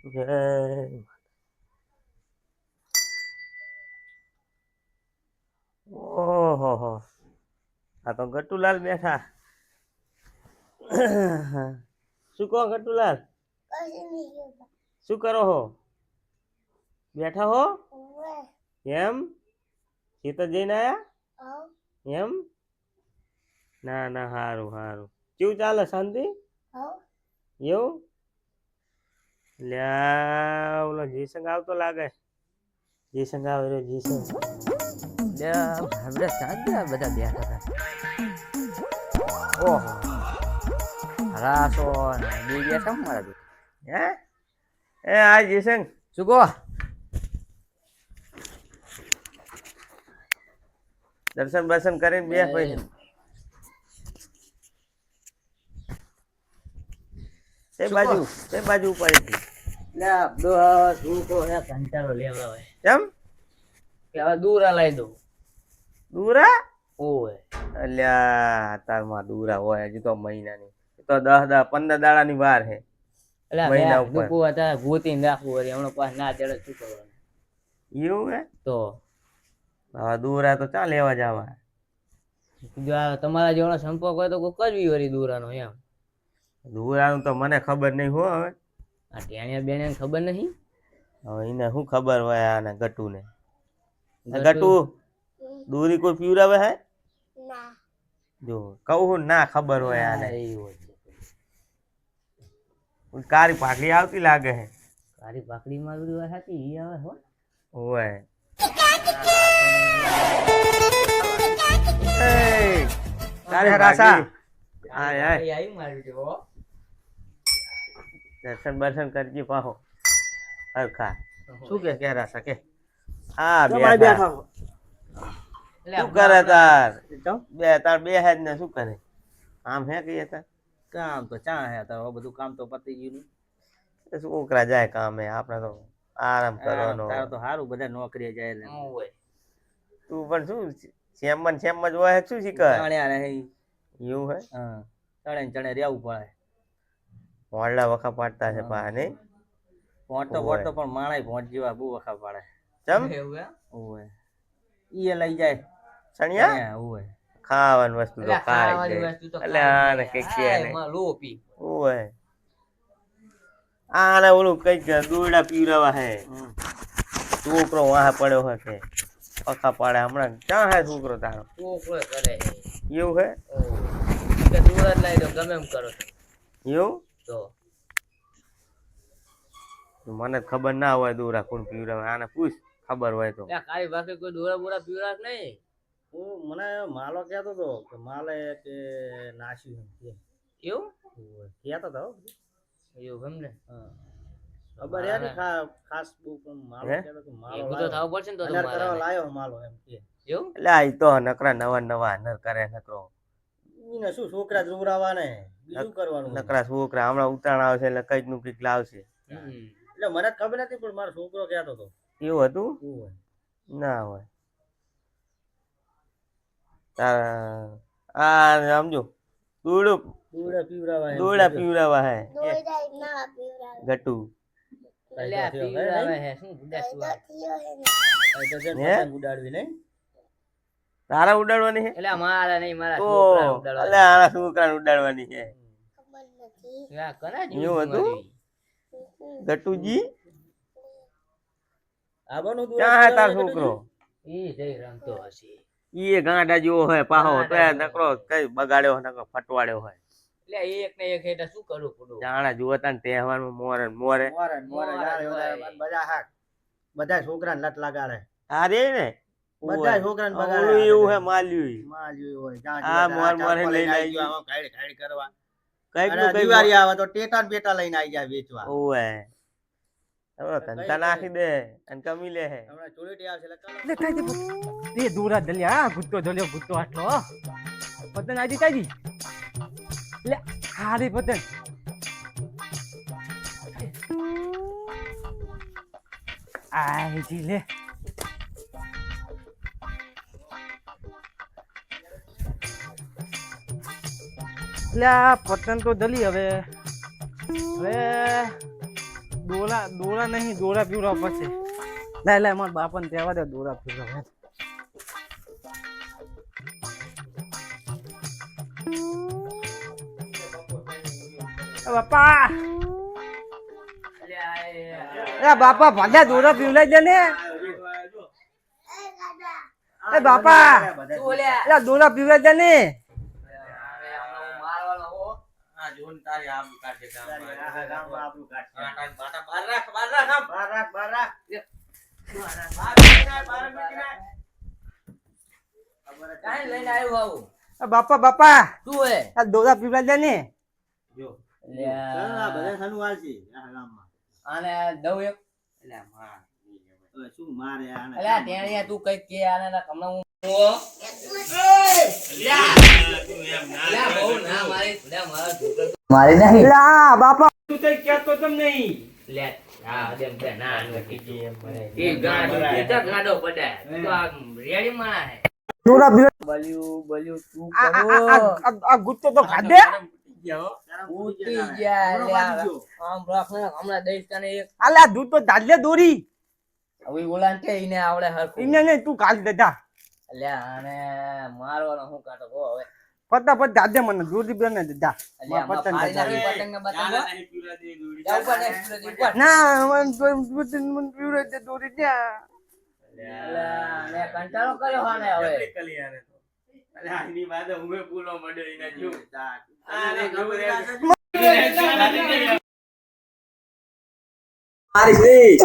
જય ઓહો હો આ તો ગટુલાલ બેઠા. શું કહો ગટુલાલ? શું કરો હો? બેઠા હો એમ? ખેતર જઈને આયા એમ? ના ના, સારું સારું. કેવું ચાલે? શાંતિ? એવું? લ્યા ઓલો જીસંગ આવતો લાગે. જીસંગ આવે રે જીસંગ. બધા સાંજ્યા બધા બેઠા હતા. ઓહો રાસો ને બે બેઠા મારા બેટા. હે એ આ જીસંગ શું કહો? દર્શન બર્શન કરીને બે પછી તે બાજુ ઉપાડી હતી. કંટાળો લેવા હોય કેમ? કે હવે દૂરા લઈ દઉં. દૂરા? ઓય અલ્યા તારમાં દૂરા હોય હજી તો મહિનાની તો 10-15 દાડાની વાર હે. મહિના ઉપર દુખવું હતા ભૂતી રાખવું હોય હમણાં પાસ ના ચડે શું કરવાનું? એવું હે તો હવે દૂરા તો ચાલ લેવા જવા. જો આ તમારા જેવડો સંપર્ક હોય તો કોઈ કરવી વળી દૂરાનો એમ. દૂરાનું તો મને ખબર નહીં હો. હવે આ ટેણિયા બેણિયાને ખબર નહીં. હવે એને શું ખબર હોય આને ગટુ ને? ગટુ દૂરી કોઈ પીવરાવે હે? જો કહું ના ખબર હોય આને. કારી પાકડી આવતી લાગે હે. કારી પાકડી મારી વાત હતી ઈ આવે હો. ઓય એ કારી રાસા આય આય આવી મારી હો. દર્શન બર્શન કરજી પાહો હરખા. શું કે રાસા કે આ બેઠા શું કરે તાર? તાર બે હેડ ને શું કરે? આમ હે કહીએ તાર કામ તો ચા હે તાર બધું કામ તો પતી ગયું ને. છોકરા જાય કામે આપણે તો આરામ કરવાનો. તાર તો સારું બધા નોકરી જાય ને. તું પણ શું સેમ જ હોય શું શીખર? એવું હે? હા ચણે ચણે રહેવું પડે. મોડલા વખા પાડતા છે પા નહીં? પહોંચતો પણ માણાય પહોંચ જેવા બહુ વખા પાડે. ચમ ઓય ઈ લઈ જાય સણિયા ઓય ખાવાની વસ્તુ તો ખાય એટલે આને કઈક કે ને લોપી ઓય આને ઓલું કઈક દોરડા પીવરાવા હે. છોકરો વાહ પડ્યો હોય કે વખા પાડે હમણાં ક્યાં હે છોકરો તારો? છોકરો કરે એવું હે? કે દૂર જ લઈ દો ગમે એમ કરો એવું તો મને ખબર ના હોય દોરા કોણ પીવરાવે. આને પૂછ ખબર હોય તો. કાળી બાકી કોઈ દોરા બોરા પીવરાક નહીં. હું મને માલો કહેતો હતો કે માલે કે નાશ્યું એમ. એવું કહેતો હતો એવું એમ ને. ખબર હે ને ખાસ બહુ માલો કહેતો કે માલો તો થાવ પડશે ને તો કરવા લાયો માલો એમ કે એવું. એટલે આ તો નકરા નવા નર કરે નકરો. ઈને શું છોકરા જોરાવા ને બીજું કરવાનું. નકરા છોકરા હમણાં ઉતાણ આવશે એટલે કઈક નું કઈક લાવશે. એટલે મને ખબર નથી પણ મારો છોકરો કહેતો હતો એવું હતું. ના હોય આ સમજો દોડા પીવરાવા હે ગટુ. તારા ઉડાડવાની છે? એટલે મારા નહીં મારા છોકરા ઉડાડવાની છે. એવું હતું ગટુજી? ક્યાં હે તાર છોકરો? ઈ ગાંડા જેવો હોય પાહો તો નકરો કઈ બગાડ્યો નકરો ફટવાડ્યો હોય. એટલે એક ને એક હેઠા શું કરું પડું જાણા જોતા ને તહેવારમાં મોરે મોરે બધા છોકરા લટ લગાડે. આ રે ને બધા છોકરા ને બગાડે. એવું હે માલ્યું હોય આ મોર મોરે લઈને આવી ગયો ખાડી ખાડી કરવા. કઈક નું કઈક દિવાળી આવે તો ટેટા બેટા લઈને આવી જાય વેચવા. ઓય હવે ધંધા નાખી દે અને કમી લે હે. હમણાં ચોરીટી આવશે એટલે કાઈ દે દૂરા દલ્યા હા ગુત્તો દલ્યો ગુત્તો આટલો પતંગ આજી તાજી લે હારી પતંગ આજી લે એટલે આ પતંગ તો દલી હવે દોરા નહીં દોરા પીવડા પછી લે મારા બાપાને કહેવા દે દોરા પીવડા બાપા બાપા ભાગ્યા દોરા પીવડાઈ દે ને બાપા દોરા પીવડાઈ દે ને બાપા બાપા શું હે આ દોરા પીવડાઈ દે ને આને દઉં એક શું મારે આને અલ્યા ટેણીયા તું કઈક કે આને ના કમણા હું મારે નહીં લા બાપા તું કઈ કહેતો તમ નહીં લે હા દેમ તે ના એ ગાડો તે ગાડો પડે તો આ રેડી માણા હે દોરા બલ્યુ તું આ ગુત્તો તો ખાધે ઉતી ગયા લે આમ રાખને હમણાં દઈશ તને એક આલા દૂધ તો દાદલે દોરી હવે ઓલાન કે ઈને આવડે હરખું ઇને ને તું કાઢ દેતા અલ્યા આને મારવાનો હું કાટો ગો હવે ફટાફટ દાદે મને દોરી બેને દેતા અલ્યા માં પાડી નાખી પતંગ બતંગ જાવ પર ઉપર ના મન પીવરે દે દોરી દે અલ્યા મે કંટાળો કર્યો હાને હવે અલ્યા આની બાદ ઉમે પૂલો મળ્યો ઇને જો મારી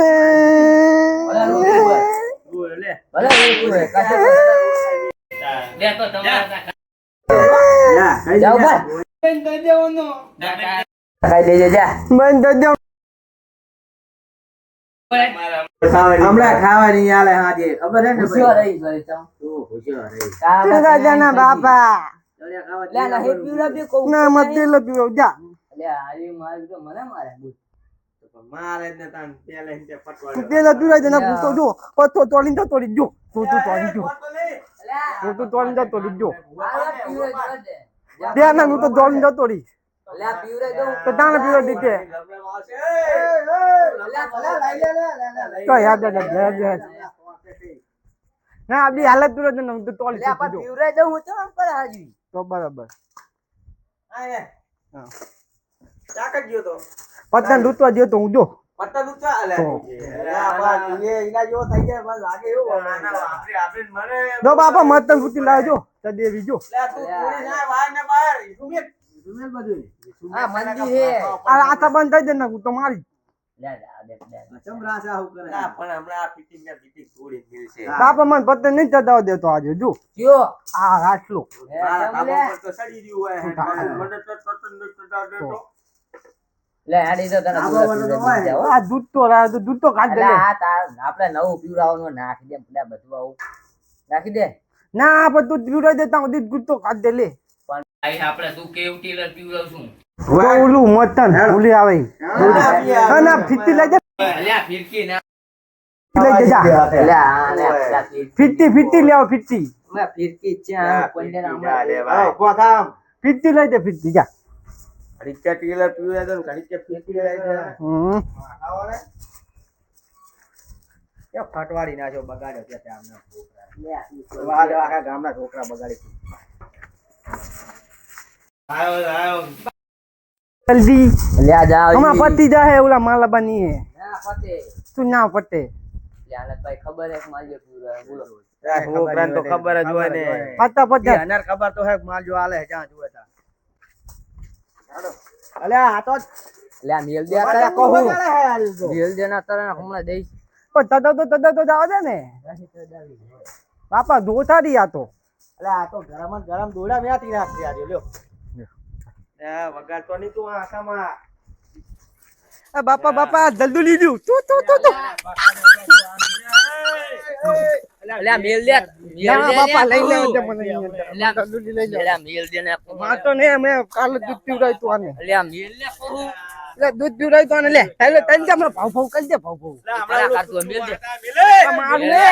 લે ભલે રોતું હે કાશે લે તો તમારા જાવ ભાઈ બંધ દઈ દેવાનો ખાઈ દેજો જા બંધ દઈ દે હમણાં ખાવાની આલે હાજે ખબર હે ને ખુશીઓ રહી ગઈ તમ તું ખુશીઓ રહી સુગાજાના બાપા લે ના હે પીવડા બે કહું ના મત દે લે પીવો જા લે આરી મારી તો મને મારે મારે ને તાન પેલે ઇતે ફટવાડ્યો પેલા પીવડા જના પૂછતો જો પતો તોડીને તો તોડી જો તું તોડી જો તું તોડીને તો તોડી જો આ પીવડા જોડે દે ના હું તો તોડીને તો તોડી લે પીવડા દઉં તો તાને પીવડા દીતે તો યાદ દે ના આપડી હાલત પીવડા જના હું તો તોડી લે પણ પીવડા દઉં હું તો આમ પર હાજી તો બરાબર આય ચાકટ ગયો તો પતંગ લૂટવા દે તો હું જો પત્તા દુચા આલે તો. બસ એ ઈના જેવો થઈ જાય બસ લાગે એવું આપણે મને જો બાપા મતન ફૂટી લાવજો તો દેવી જો લે તું થોડી ના બહાર ને બહાર સુમેલ બધું આ મંદી હે આ તો બંધ થઈ દે ને હું તો મારી લે દે ચમરા સા હું કરે ના પણ હમણાં આ ફિટિંગ ને ફિટિંગ થોડી મિલશે બાપા મને પતંગ નહીં ચડાવ દેતો આજે જો કયો આ રાટલો મારા કાબા પર તો સડી રહ્યું હોય મને તો દેતો લે આડી તો તને આ દૂધ તો કાઢ દે આપણે નવું પીવડાવવાનું નાખી દે બધા બધું આવું નાખી દે ના પણ તું પીવડાવી દેતા હું દૂધ તો કાઢ દે લે પણ ભાઈ આપણે તું કેવટી લે પીવડાવશું ઓલું મતન ભૂલી આવે ના ફિટ્ટી લઈ દે અલ્યા ફિરકી ના લઈ દે જા લે આને આપડા ફિટ્ટી લેવો ફિટ્ટી મે ફિરકી ચા પંડે ના કોથામ ફિટ્ટી લઈ દે ફિટ્ટી જા ઘડીકે ટીલર પીવે તો ઘડીકે ફિટિંગ લઈ દે આવો ને કે ફટવાડી નાખ્યો બગાડ્યો કે આમના છોકરા વાડ આખા ગામના છોકરા બગાડી આયો જલ્દી લે જાવ હમણાં પતી જાહે ઓલા માલાબાની હે ના ફતે તું ના પતે લે આને ભાઈ ખબર હે માલજો પીવડા બોલો છોકરાને તો ખબર જ હોય ને પતા પતા અનાર ખબર તો હે માલ જો આલે જ્યાં જોવે તા અલ્યા આ તો લે મેલ દે તારે કહું મેલ દે ના તારે હમણાં દઈશ પણ તદા તો જાવ દે ને બાપા જોતા દી આ તો અલ્યા આ તો ગરમ જ ગરમ દોડા વ્યાતી નાખી આજે લ્યો વગાડ તો નહીં તું આસામાં બાપા જલ્દી લીધું તું લે મેલ દે બાપા લઈ લે મને લે મેલ દે ને માતો ને મે કાલ દૂધ પીવડાય તો આને લે મેલ ને કહું લે દૂધ પીવડાય તો આને લે એટલે તને કે મને ભાવ કરી દે ભાવ હમણાં કાઢતો મેલ દે માર લે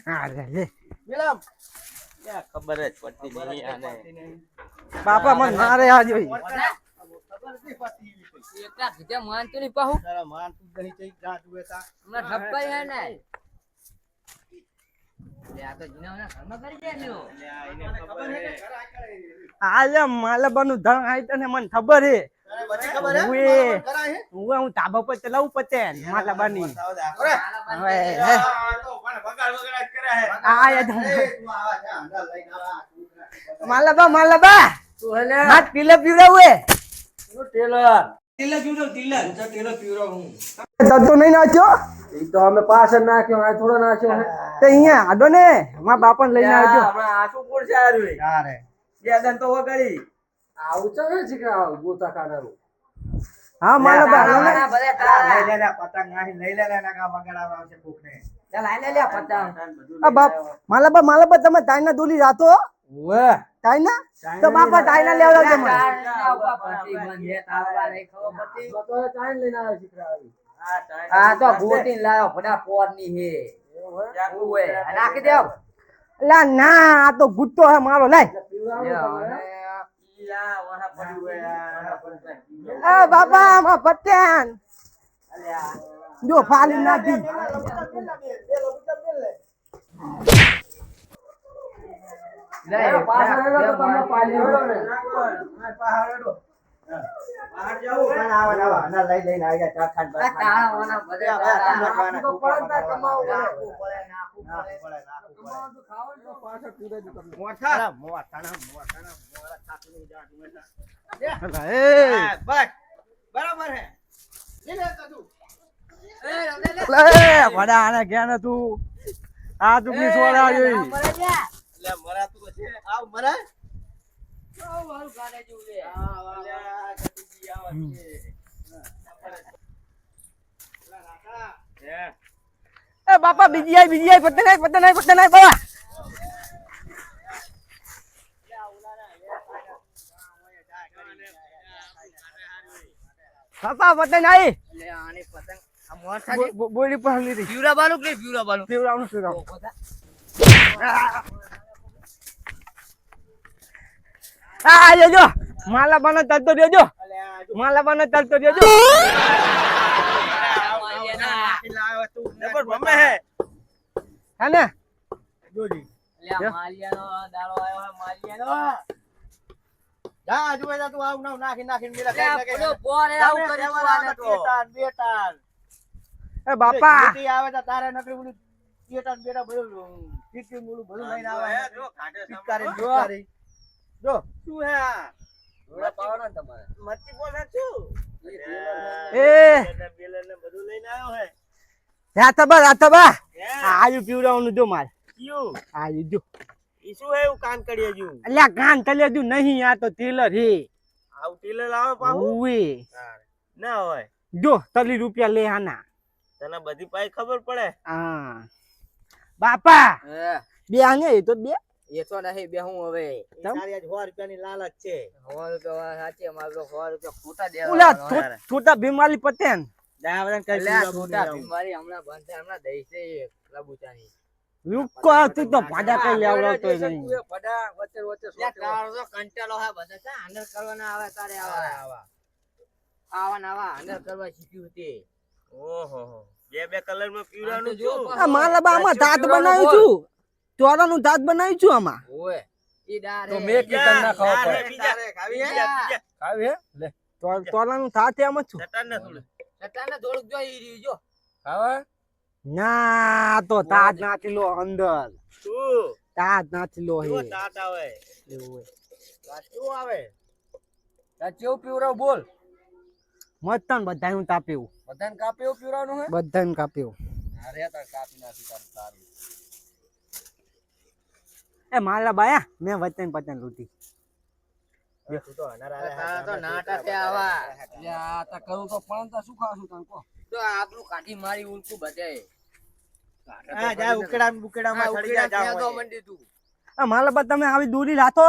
હા લે મિલમ ક્યાં ખબર જ પડતી નહીં આને. બાપા મને મારે આ જોઈ એકલા કીધે માનતું નહીં પાહું તારા માનતું જ નહીં, ચઈ જા જુએ તા. હમણાં ઠપકાઈ હે ને લે આ તો જીનાના ઘરમાં કરી દે લ્યો અલ્યા, એને ખબર હે ને ઘર આ કરે. આજે માલબાનું ધણ આઈ તને મને ખબર હે તારે બધી ખબર હે? ઉએ. ઘર આ હે? હું તાબા પર ચલાવું પતે માલબાની અરે, હવે આ તો પણ બગાડ જ કરે હે. આ યાદ એ, તું આવા છે, અંદર લઈને આવા. માલબા હાથ પીલે પીવડાવે તતો નહીં નાખ્યો ઈ તો અમે પાછળ નાખ્યો આ થોડો નાખ્યો હે તે અહીંયા આડો ને મારા બાપાને લઈને આવજો હમણાં આસુ કોણ છે આરું તારે. બેદન તો વગાડી આવું છે ને જીકા ગોતા કાઢારું હા માલબા તારા ભલે તારા લઈ લે લે, પતંગ નાખી લઈ લે લે, નકા બગાડ આવશે કોકને. ચાલ આઈ લે પતંગ આ બાપ માલબા તમે તાઈના દોલી રાતો તાઈના તો બાપા તાઈના લેવડાવજો મને આ તો ગોતી લાયો ભડા પોર ની હે ઓએ નાખી દેવ લા ના આ તો ગુટ્ટો હે મારો લાય એ બાપા માં પત્યાન જો ફાલી નાખી બહાર જાવું, પણ આવા આવા. અંદર લઈ લઈને આવી ગયા, ચા ખાન બસ ખાન. મોઠા. મોઠાના, થાકી જા તું એટલે. હા, બસ. બરાબર હે. લે લે કદું. લે વડા આને કે ને તું આ તું સોડા જોઈ એટલે મરાતું છે. આવ મરાય. એ બાપા બીજી આઈ પત્તે નહીં બાબા બાપા પત્તે નહીં બોલી પર લીધી પીવડા બાલુક ને પીવડા બાલુક પીવડાવનું આ લેજો માલાબાનો તલતો દેજો માલાબાનો તલતો દેજો લાવ્યો તું. જબર ભમે હે. હે ને જોજી. માલિયાનો દાડો આવ્યો હે માલિયાનો જા જુએ જા તું આવ ના નાખીને મેલા લે કઈ પેલો બોર હે આવું કરી તું આને તો બેટાન. એ બાપા જીતી આવે તો તારે નકરી બોલું બેટાન બેટા બધું ટીટી બોલું બધું લઈને આવે. હે, જો ખાટે પિચકારી સાંભળો. પિચકારી. જો શું હે આ? જોડા પાવડા ને તમારે મચ્છી બોલે છું. એ બેલને બધું લઈને આવ્યો હે. રાતબા હે? આયુ પીવડાવવાનું જો મારે ક્યું? આયુ જો ઈ શું હે એવું કાન કરીએ જુ? અલ્યા કાન તલે દુ નહીં આ તો ટેલર હે આવું ટીલે લાવે પાહુ? ઉવે ના હોય. જો તલી રૂપિયા લે આના તને બધી પાઈ ખબર પડે. હા બાપા હે બે આને એ તો બે એ તો નહીં બે હું હવે તારી આજ 100 રૂપિયાની લાલચ છે. હોર તો સાચે મારો હોર તો ખોટા દેવા ઓલા છોટા ભીમાલી પતેન જા બધાને કઈ એટલે આ પીવડાવવું છોટા નહીં. બીમારી હમણાં બંધ છે હમણાં દઈ છે લબુચાની રૂકો તું તો ભાડા કઈ લેવડાવતો નહીં પડા વચ્ચે વચ્ચે તારો તો કંટાળો હે બધા છે અંદર કરવાના આવે તારે આવા આવા અંદર કરવા શીખ્યું તે ઓહો બે કલર માં પીવડાવવાનું જો છું. આ માલબા આમાં દાંત બનાવ્યું છું ચોરાનું દાંત બનાવ્યું છું આમાં ઓય ઈ ડારે તો મેં બીજા, તમને ખબર ના, પડે. બીજા, ખાવી હે? બીજા. ખાવી હે લે ચોરાનું થાત એમ જ છું ચટાણ ને થોડું. સટાને થોડુંક જો ઈ રહ્યું જો ના તો તાજ નાથી લો અંદર શું? તાજ નાથી લો કેવો હે દાંત આવે? આ શું આવે? કેવું પીવરાવ બોલ મતન બધા હું તાપ્યું બધાને કાપ્યો પીવરાવનું હે બધાને કાપ્યું અરે તાર કાપી નાખી તારું એ માલા બાયા મેં વતન પતન લૂટી તું તો અનાર આવે. તારા તો નાટક આવા એટલે આ તા કરું તો પણ તા શું ખાશું તને કો તો આપણું કાઢી મારી ઉલકું બધે હા જા ઉકેડામાં બુકેડામાં સડી જા જા હોય. મંડી તું આ માલા બા તમે આવી દૂરી રાખો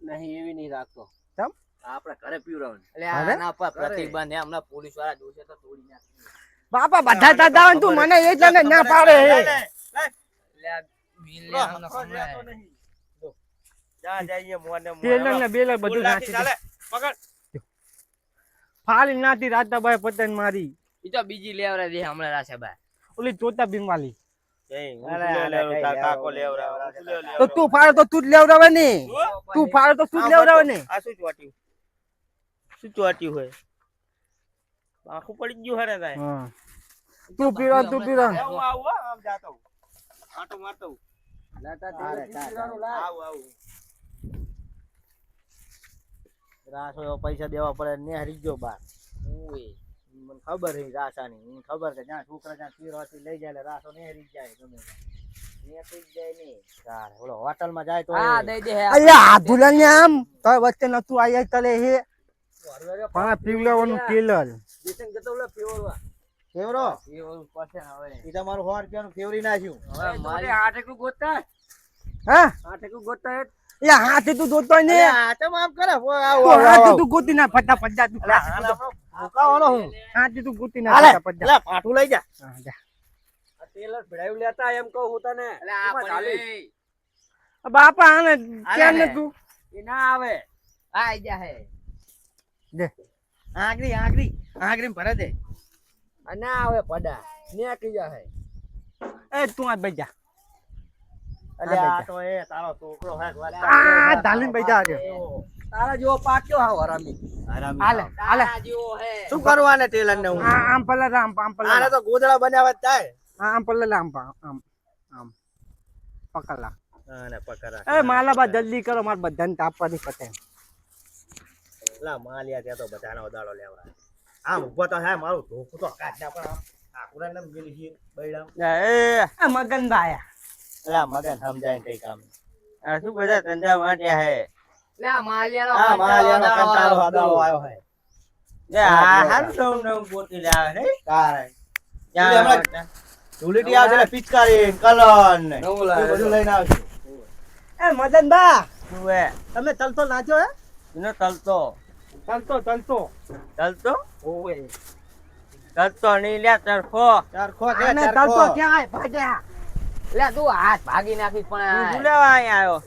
નહીં એવી નહીં રાખતો કેમ આપણે ઘરે પીવરાવવાનું એટલે હવે? આના પર પ્રતિબંધ હે હમણાં પોલીસ વાળા જોશે તો તોડી નાખે બાપા બધા દાદા તું મને એ જ ના પાડે હે એટલે આ મિલ લે હમણાં ખોલ હમણાં લેતો નહીં. જા જઈએ મોને ટેલર ને બેલર બધું નાખી દે. ચાલે પકડ ફાળી નાથી રાતાભાઈ પતંગ મારી ઈ તો બીજી લેવરા દે હમણાં રાશાબા. ઓલી ચોતા બીમવાલી. કાકો લેવરાવ તો તું ફાળે તો તું જ લેવડાવે ને. તું ફાળે તો તું જ લેવડાવે ને. આ શું ચોટ્યું હોય આખું પડી ગયું હરે તાય હા તું પીવા આમ જાતો આટો મારતો રાસો એવો પૈસા દેવા પડે ને હરી ગયો બાર મને ખબર છે રાસાની મને ખબર છે જ્યાં છોકરા જ્યાં પીરવાથી લઈ જાય એટલે રાસો ને હરી જાય ગમે ને થઈ જાય ને તાર ઓલો હોટલ માં જાય તો હા દઈ દે. અલ્યા આ ધુલા ને આમ તો વચ્ચે નતું આયા તલે હે પણ પીવલાવાનું ટેલર દિસંગ જતો ઓલો ફેવરવા. કેવરો ફેવર પાસે હવે. ઈ તમારું 100 રૂપિયાનું ફેવરી નાખ્યું હવે મારે આઠેકું ગોતતા. હા આઠેકું ગોતતા હે. એ હાથે તું દોતો ને આ તો આમ કરે તો હાથે તું ગોતી ના ફટાફટ જા તું મુકાવાનો હું હાથે તું ગોતી ના હાલે ફટાફટ જા લે પાટું લઈ જા હા, જા આ ટેલર ભડાયું લેતા એમ કહું હું તને. એટલે આ પડી. બાપા આને કેમ ને તું એ ના આવે. આઈ જા હે. દે આંગળી ભરે દે આ ના આવે પડા. ને કી જા હે. એ તું આ બેજા અલે આ તો એ તારો છોકરો હે આ ધાલીન બેજા છે તારા જેવો પાક્યો હાવ હરામી. હાલે હાલે તારા જેવો હે. શું કરવાને ટેલર ને હું આમ પલ્લા આમ પલ્લા આને તો ગોદડા બનાવવા જ થાય આમ પલ્લા આમ આમ પકડલા આને પકડા એ માલાબા જલ્દી કરો માર બધાને તાપવાની પતંગ લા માલિયા ત્યાં તો બધાનો દાડો લેવા આમ ઉભો તો હે મારું ધોકું તો કાઢના પણ આ કુરાન નામ ગેલી છે બૈડા એ મગન ભાયા લા મગન સમજાય કઈ કામ આ શું બધા ધંધા વાંટ્યા હે લે આ માલિયાનો આ માલિયાનો કંટાળો આદાળો આવ્યો હે આ હાર નવ બોટી લાવે ને તારે ત્યાં ધૂળીટી આવશે ને પિચકારી કલર ને નવું એ લાવે. બધું લઈને આવશે એ મદન બા શું હે તમે તલતો નાચો હે એનો તલતો તલતો ઓએ તલતો નહીં લે તરફો ચારખો કે આને તલતો ચારખો ક્યાં ભાગ્યા લે તું હાથ ભાગી નાખી તું પણ શું લેવા અહીંયા આવ્યો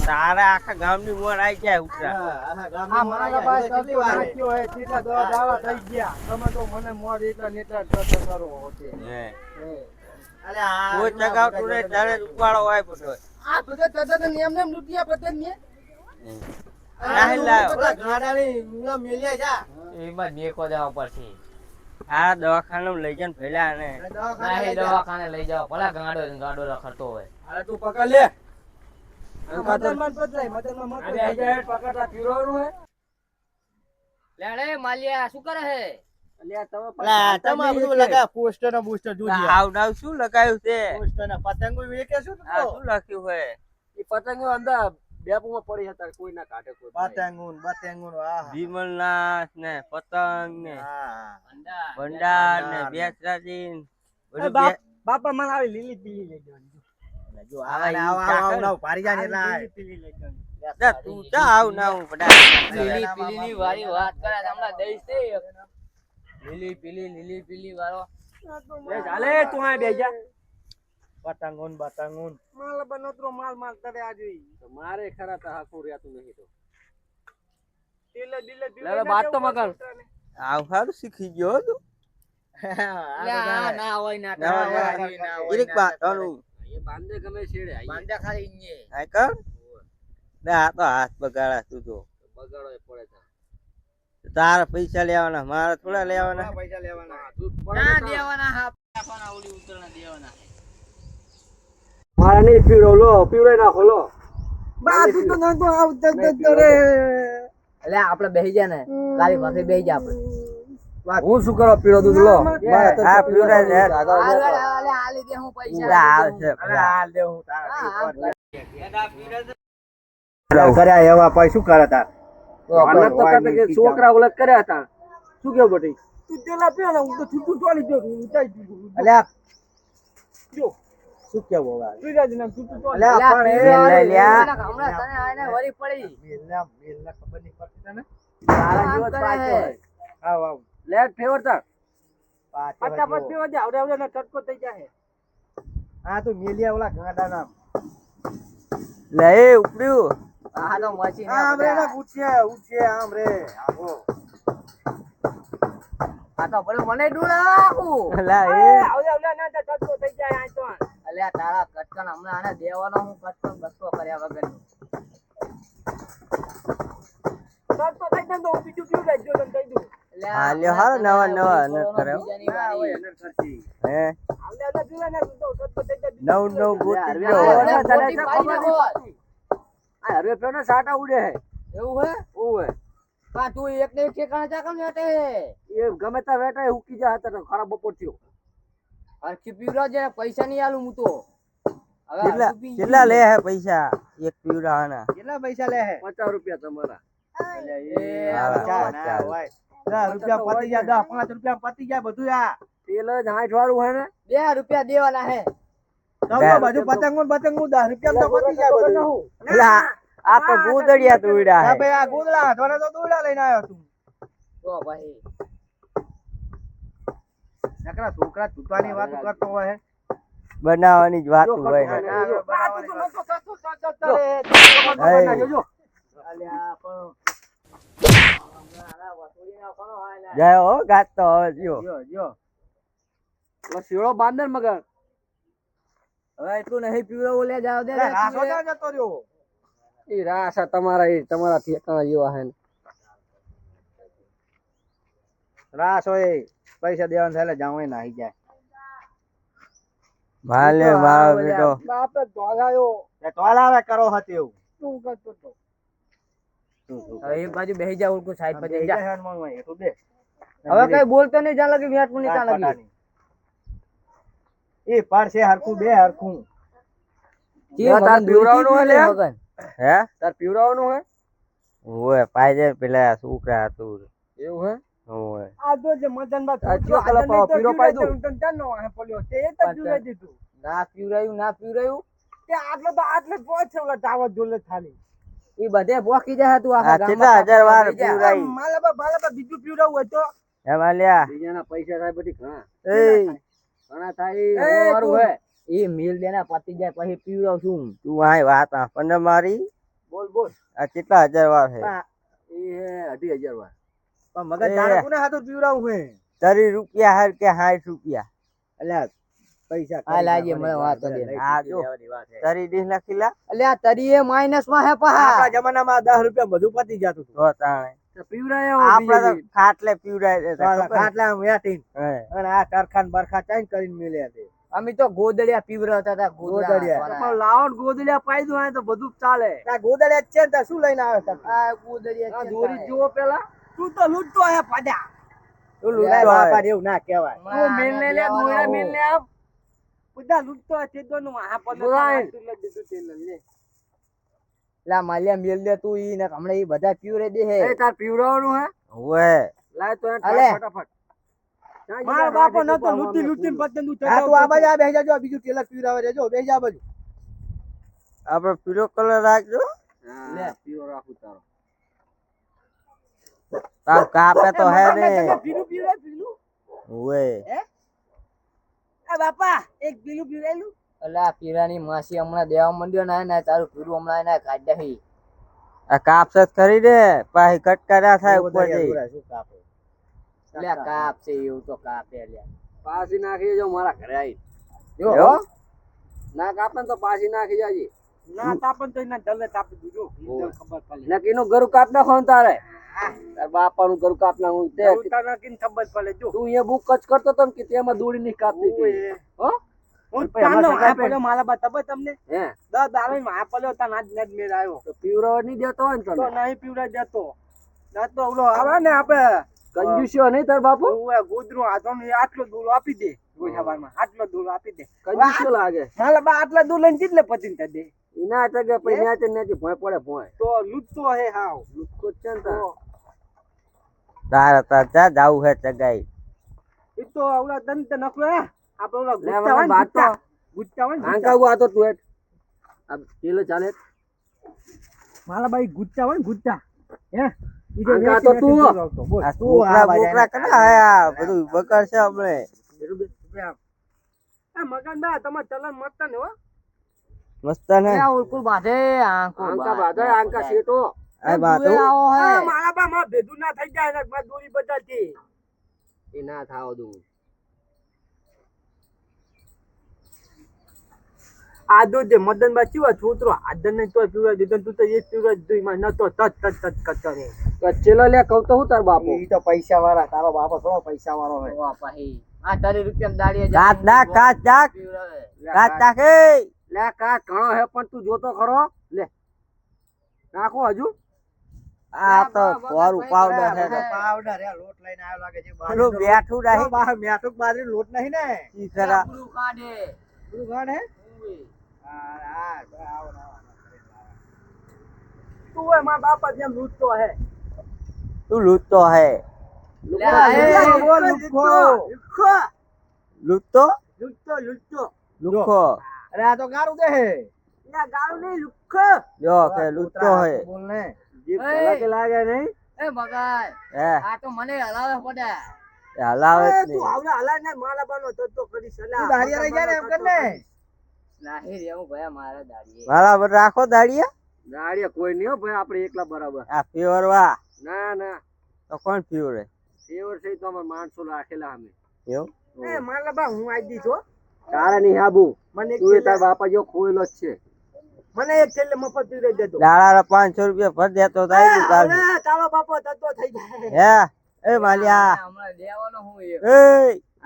તારા આખા ગામની મોર આવી જાય ઉતરા આ મારા ભાઈ તલતો નાચ્યો હે કેટલા દવા દાવા થઈ ગયા તમે તો મને મોર એટલા નેટા કરો હોતે હે અલે આ કોઈ ચગાવતું નહીં તારે જ ઉપાડો હોય બધો આ બધા તદન નિયમ ને લૂટિયા પતંગ ને નાહી લાવ્યો. પેલા ગાડાની ના મેલ્યા જા એમાં મેકો દેવા પડશે. આ દવાખાને લઈ જાય ને ભેલા ને ના એ દવાખાને લઈ જાવ. ભલા ગાડો રખડતો હોય. અરે તું પકડ લે મદન બદલાય મદન માં મત પકડતા પીરોનું હે. લે માલિયા શું કરે હે? અલ્યા તમે અલા તમા બધું લગા પોસ્ટર ને બૂસ્ટર જોજી આવ નાવ શું લગાવ્યું છે પોસ્ટર ને પતંગો વેચે શું આ શું લખ્યું હોય એ પતંગો અંદર બેપુમાં પડી હતા કોઈ ના કાઢે કોઈ બતંગુન આ વિમલ નાથ ને પતંગ ને હા ભંડાર ને બેસરાજી બધું બાપા મને આવી લીલી પીલી લઈ જવાની જો આવા ના પારી જા ને એટલે પીલી લઈ જવાની જા તું જા આવ ના હું બધા લીલી પીલી વાળી વાત કરે હમણાં દઈશ તે લીલી પીલી વાળો. એ ચાલે તું આ બેજા બતંગુન માલ બનોતરો માલ કરે આજે તો મારે ખરા તા હાકુ રહેતું નહીં તો દિલે વાત તો મગર. આવ હારું શીખી ગયો તું ના હોય ના ઇરિક બા તારું એ બાંધે ગમે છેડે બાંધે ખાલી ઇંગે આ કર ને આ તો હાથ બગાડા તું તો બગાડો એ પડે છે. તારા પૈસા લેવાના મારા થોડા લેવાના પૈસા લેવાના ના દેવાના હા આપવાના ઓલી ઉતરના દેવાના. મારા નહીં પીરો લો પીરો નાખો લો બા તું તો નતો આવતો રે એટલે આપણે બેહી જા ને ગાડી પાસે બેહી જા આપણે. હું શું કરો પીરો દૂધ લો આ પીવડા લે આલી દે હું પૈસા આવશે હાલ દે હું હા, તારા કર્યા એવા પૈસા શું કરે તાર છોકરા ઓલા કર્યા હતા શું કેવું બટી તું તેલા પીઓ ને હું તો છૂટું તોડી દઉં ઊંચાઈ દીધું અલ્યા જો શું કેવું હવે પીરાજી ના છૂટું તોડી અલ્યા પણ લઈ લ્યા હમણાં તને આને વરી પડી. મેલના ખબર નહીં પડતી તને તારા જેવો આમ કરે પાછો હે. હોય આવ આવ લેટ ફેવર તાર પાછો ફટાફટ જો. પીવા દે આવડે આવડે ચટકો થઈ જાય હા તું મેલિયા ઓલા ગાંડા નામ લે એ ઉપડ્યું આ તો મશીન આમ રે ને ઉછે આમ રે આવો આ તો ભલે મને ડૂળાવું લા એ આવલે ના તત્તો થઈ જાય આ તો અલ્યા તારા કટકણ હમણાં આને દેવાનો હું કટકણ બસ્તો કર્યા વગર તત્તો થઈ જાય તો બીજું કેવું લેજો તને કહી દઉં હા લ્યો હારો નવા નવા ન કરે હો. હે આવલે ના પીવા ના તો તત્તો થઈ જાય નવ નવ ગોતી અરે, ગયો અરે, હોય. તને ખબર નહીં. આ હરવે પેલો સાટા ઉડે હે એવું હે ઓય કા તું એક ને એક ઠેકાણે ચાકમ બેઠે એ ગમે તા વેટા હુકી જા હતા તો ખરાબ બપોર થયો અરખી પીવરા જે પૈસા નહીં આલું હું તો હવે કેટલા હરખું પી કેટલા લે હે પૈસા એક પીવડાવાના કેટલા પૈસા લે હે 50 રૂપિયા તમારા એ હા, ના હોય 10 રૂપિયા પતી જાય 10 5 રૂપિયા પતી જાય બધું આ તેલ જ 60 વાળું હે ને 2 રૂપિયા દેવાના હે તો બધું પતંગો 10 રૂપિયા તો પતી જાય બધું લા આ તો ગોદડિયા તુડ્યા હા હે ભાઈ આ ગોદડા થોડા તો દોડા લઈને આવ્યો તું તો ભાઈ નકરા છોકરા તૂટવાની વાતો કરતો હોય હે બનાવવાની જ વાત હોય હે. અલ્યા પણ જાય હો ગાતો હવે જો જો શીળો બાંધર મગર હવે એટલું નહીં પીવરાવું લે જાવ દે રાસો ક્યાં જતો રહ્યો ઈ રાસા તમારા ઠેકાણા જેવા હે ને રાસો એ પૈસા દેવાના થાય જાવ નાહી જાય માલે મારો બેટો બાપ દોડાયો એ તોલાવે કરો હતી એવું તું કરતો તો હવે એક બાજુ બેહી જા ઉલકુ સાઈડ પર જઈ જા હેઠું દે હવે કઈ બોલતો નહીં જા લગી વેટ પણ નહીં લગી એ પાડશે હરખું બે હરખું તાર પીવરાવાનું હે લે? મગન હે તાર પીવરાવાનું હે ઓય પાયજે પેલા છોકરા હતું એવું હે ઓય આ તો જે મદન બા આ જો કલા પાવ પીરો પાઈ દઉં. તન જાનો આ પડ્યો તે એ તો પીવરાઈ દીધું ના પીવરાયું તે આટલે પહોંચે ઓલા ટાવર જોલે ખાલી ઈ બધે બોકી જાય તું આખા આ કેટલા હજાર વાર આ પીવરાઈ માલાબા બીજું પીવરાવું હોય તો હે માલ્યા બીજાના પૈસા થાય બધી ઘણા એ ઘણા થાય એ મારું તું- હે ઈ મિલ દેના પતી જાય પછી પીવરાવ છું તું આય વાત આપણને મારી બોલ આ કેટલા હજાર વાર હે એ હે 28000 વાર પણ મગજ તારે કોને હાથું પીવડાવું હે તરી રૂપિયા હાર કે 60 રૂપિયા અલ્યા પૈસા આ લાજે મને વાતો દે આ જો તરી ડીશ લખી લા અલ્યા તરીએ માઈનસ માં હે આપણા પહા જમાનામાં 10 રૂપિયા બધું પતી જતું હતું તો તાણે પીવરાયો આપડે તો ખાટલે પીવડાય દેતા ખબર? ખાટલા આમ વેટીને હે. અને આ કારખાન બરખા ચાઈન કરીને મેલ્યા છે અમે તો ગોદડિયા પીવરાવતા હતા ગોદડિયા. પણ લાવો ને ગોદડિયા પાઈ દો તો બધું જ ચાલે આ ગોદડિયા જ છે ને તાર શું લઈને આવે છે આ ગોદડિયા આ દોરી જુઓ પેલા તું તો લૂંટતો હે પાડ્યા તું લૂંટાય બાપા એવું ના કહેવાય તું મેલ ને લે દોરા મેલ ને આમ બધા લૂંટતો હે તે તો નું આ બોલાય. પડે લા માલ્યા મેલ દે તું ઈ ને હમણાં ઈ બધા પીવરે દે હે એ તાર પીવરાવાનું હે ઓય લાય તો અલે. ફટાફટ મારા બાપો ન તો લૂંટીને પતંગ હા તું આ બાજુ આ બેસી જાજો બીજું ટેલર પીવરાવે દેજો બેસી જા બાજુ આપડે પીળો કલર રાખજો લે પીવો રાખું તારો તાર કાપે તો હે ને પીલું પીવરાય પીલું ઓય એ બાપા એક પીલું પીવરાયેલું અલા પીરાની માસી હમણાં દેવા માંડ્યો ને તારું પીરું હમણાં એને કાઢ્યા હી આ કાપસત કરી દે પાછી કટકા ના થાય ઉપર જઈ શું કાપે લ્યા કાપ છે એવું તો કાપે લ્યા પાછી નાખી જો મારા ઘરે આવી જો એવો? ના કાપે ને તો પાછી નાખી જાજે ના તાપન તો એના દલે તાપી દીધો ખબર પડે નકીનું ગરુ કાપ નાખો ને તારે તાર બાપાનું ગરુ કાપ નાખું તે ઉતાના કિન ખબર પડે જો તું અહીંયા બુક કચ કરતો તો ને કે તેમાં દોડી નહીં કાપતી હતી. હો હું પછી હમણાં તાનો સગાઈ આ પડ્યો મારા બા તબે તમને હે 10 દાડો માં આ પડ્યો તા નાજ નાજ મેર આવ્યો તો પીવરાવા નહીં દેતો હોય ને તો તને નહીં પીવડા જતો ના તો ઓલો આવે ને આપણે કંજુસ્યો નહીં તાર બાપુ ઓય ગોદરું આતો ને આટલો દૂર આપી દે ગોઠાબારમાં આટલો દૂર આપી દે કંજુસ્યો લાગે મારા બા આટલા દૂર લઈને કેટલે પતિને દે એના ટકે પછી ન્યાચે ન્યાચે ભોંય પડે ભોંય તો લૂટતો હે હાવ લુખો જ છે ને તાર. તારે તાર જા જાવું હે ચગાઈ એ તો ઓલા દંત નકરો હે આપણે ઓલા લે ગુચ્ચા હોય ને વાત તો ગુચ્ચા હોય ને આંકા ઉભો આ તો તું હેઠ. આ પેલો ચાલે મારા બાઈ ગુચ્ચા હોય ને ગુચ્ચા હે આંકા તો તું. આ છોકરા બોકરા કના આયા બધું બગડશે હમણે મકાન બા તમારે ચલન મળતા ને હો મસ્ત ને આ ઉલકુલ બાધે આંકા બાધે આંકા શેટો આ બાતો આવો હે મારા બા માં ભેગું ના થઈ જાય ને મજદૂરી બદલતી એ ના થાવ દઉં આદો જે મદન બા ચીવા છોતરો આદન ને તો પીવા દીધો તું તો એ પીવા દીધું માં નતો તત તત તત કરે કચેલો લે કહું તો હું તાર બાપો ઈ તો પૈસા વાળા તારો બાપો થોડો પૈસા વાળો હોય બાપા હે આ 30 રૂપિયા દાડીએ કાચ નાખ કાચ નાખ કાચ નાખ એ લે કા ઘણો હે પણ તું જોતો ખરો લે નાખો હજુ આ તો કોરું પાવડર છે પાવડર હે લોટ લઈને આવ્યો લાગે છે પેલું બેઠું નહીં બહાર મેઠુક બાજરી લોટ નહીં ને ઈ ખરા ગુરુ કાઢે તું હોય મારા બાપા જેમ લૂટતો હે તું લૂટતો હે લૂટતો લુખો અરે આ તો ગારું દે હે ગાળું નહીં લુખો જો કે લૂટતો હે બોલ ને જીભ કલા કે લાગે નહીં એ મગાય હે આ તો મને હલાવે પડે એ હલાવે જ તું નહીં આવડા હલાય ને મારા બાનો તત્તો કરી સલાહ તું દાડિયા રહી જાય ને એમ કર ને નાહી રેવું ભયા મારા દાડિયે મારા પર રાખો દાડિયા દાડિયા કોઈ નહીં હો ભાઈ આપણે એકલા બરાબર આ ફીવરવા ના ના તો કોણ ફીવરે ફેવર છે તો અમાર માણસો રાખેલા અમે એવું એ મારા બા હું આઈ દીધો તારા નહીં આબુ મને એક તું એ તાર થેલે- બાપા જો ખોયેલો જ છે મને એક છેલ્લે મફત પીરે દેતો દાડા 500 રૂપિયા ભર દેતો થાય તું કાલ હવે તારો બાપો તત્તો થઈ જાય હે એ માલિયા હમણાં લેવાનો હું એક એ